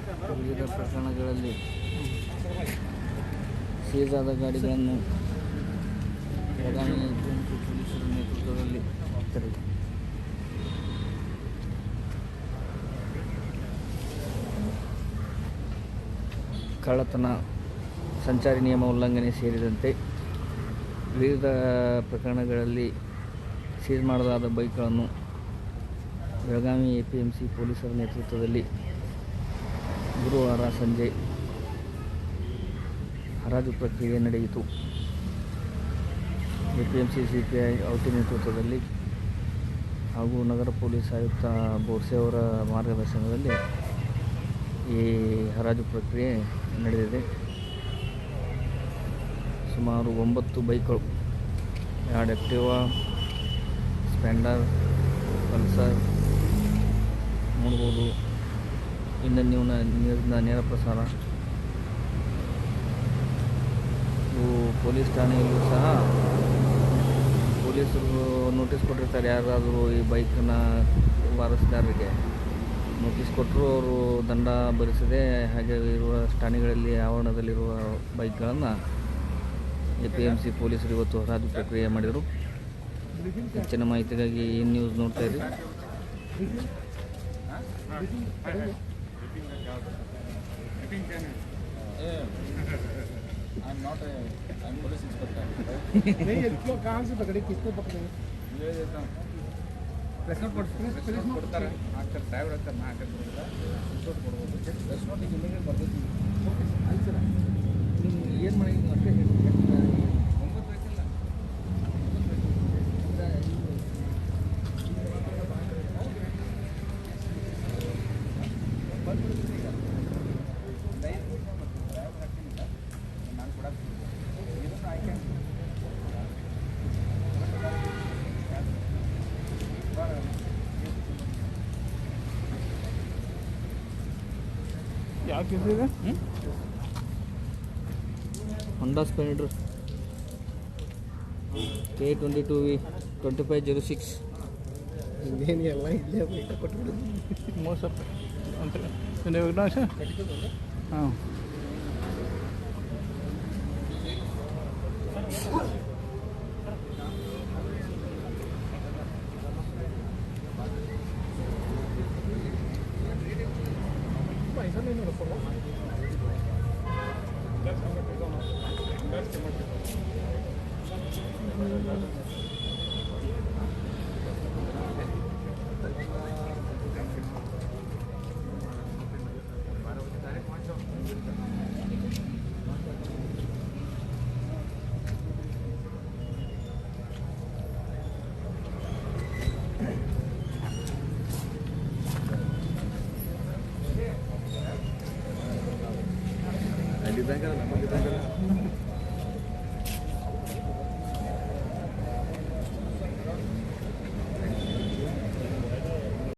ವಿವಿಧ ಪ್ರಕರಣಗಳಲ್ಲಿ ಸೀಸ್ ಆದ ಗಾಡಿಗಳನ್ನು ಬೆಳಗಾವಿ ಎಪಿಎಂಸಿ ಪೊಲೀಸರ ನೇತೃತ್ವದಲ್ಲಿ ಕಳ್ಳತನ, ಸಂಚಾರಿ ನಿಯಮ ಉಲ್ಲಂಘನೆ ಸೇರಿದಂತೆ ವಿವಿಧ ಪ್ರಕರಣಗಳಲ್ಲಿ ಸೀಸ್ ಮಾಡಲಾದ ಬೈಕ್ಗಳನ್ನು ಬೆಳಗಾವಿ ಎಪಿಎಂಸಿ ಪೊಲೀಸರ ನೇತೃತ್ವದಲ್ಲಿ ಗುರುವಾರ ಸಂಜೆ ಹರಾಜು ಪ್ರಕ್ರಿಯೆ ನಡೆಯಿತು. ಎಪಿಎಂಸಿ ಸಿಪಿಐ ಔಟಿ ನೇತೃತ್ವದಲ್ಲಿ ಹಾಗೂ ನಗರ ಪೊಲೀಸ್ ಆಯುಕ್ತ ಬೋರ್ಸೆ ಅವರ ಮಾರ್ಗದರ್ಶನದಲ್ಲಿ ಈ ಹರಾಜು ಪ್ರಕ್ರಿಯೆ ನಡೆದಿದೆ. ಸುಮಾರು 9 ಬೈಕ್ಗಳು, 2 ಆಕ್ಟಿವಾ, ಸ್ಪ್ಲೆಂಡರ್, ಪಲ್ಸರ್ ನೋಡ್ಬೋದು. ಇಂಧನ ನೀರಿನ ನೇರ ಪ್ರಸಾರ. ಇವು ಪೊಲೀಸ್ ಠಾಣೆಯಲ್ಲೂ ಸಹ ಪೊಲೀಸರು ನೋಟಿಸ್ ಕೊಟ್ಟಿರ್ತಾರೆ. ಯಾರಾದರೂ ಈ ಬೈಕ್ನ ವಾರಸುದಾರರಿಗೆ ನೋಟಿಸ್ ಕೊಟ್ಟರು ಅವರು ದಂಡ ಭರಿಸದೆ ಹಾಗೆ ಇರುವ ಠಾಣೆಗಳಲ್ಲಿ ಆವರಣದಲ್ಲಿರುವ ಬೈಕ್ಗಳನ್ನು ಎಪಿಎಂಸಿ ಪೊಲೀಸರು ಇವತ್ತು ಹರಾಜು ಪ್ರಕ್ರಿಯೆ ಮಾಡಿದರು. ಹೆಚ್ಚಿನ ಮಾಹಿತಿಗಾಗಿ ಈ ನ್ಯೂಸ್ ನೋಡ್ತಾ ಇರಿ. ಏನು ಮಾಡಿ ಯಾವ ಕೆಲಸ ಇದೆ? ಹೊಂಡಾ ಸ್ಪ್ಲೆಂಡರ್ K22V 2506 ಇನ್ನೇನೆಲ್ಲ ಇಲ್ಲೇ ಬೈಕ್ ಕೊಟ್ಬಿಡೋದು. ಮೋಸಪ್ಪ ಅಂತ ವಿಘ್ನೇಶ. ಹಾಂ, ಅಲ್ಲಿದ್ದಂಗೆ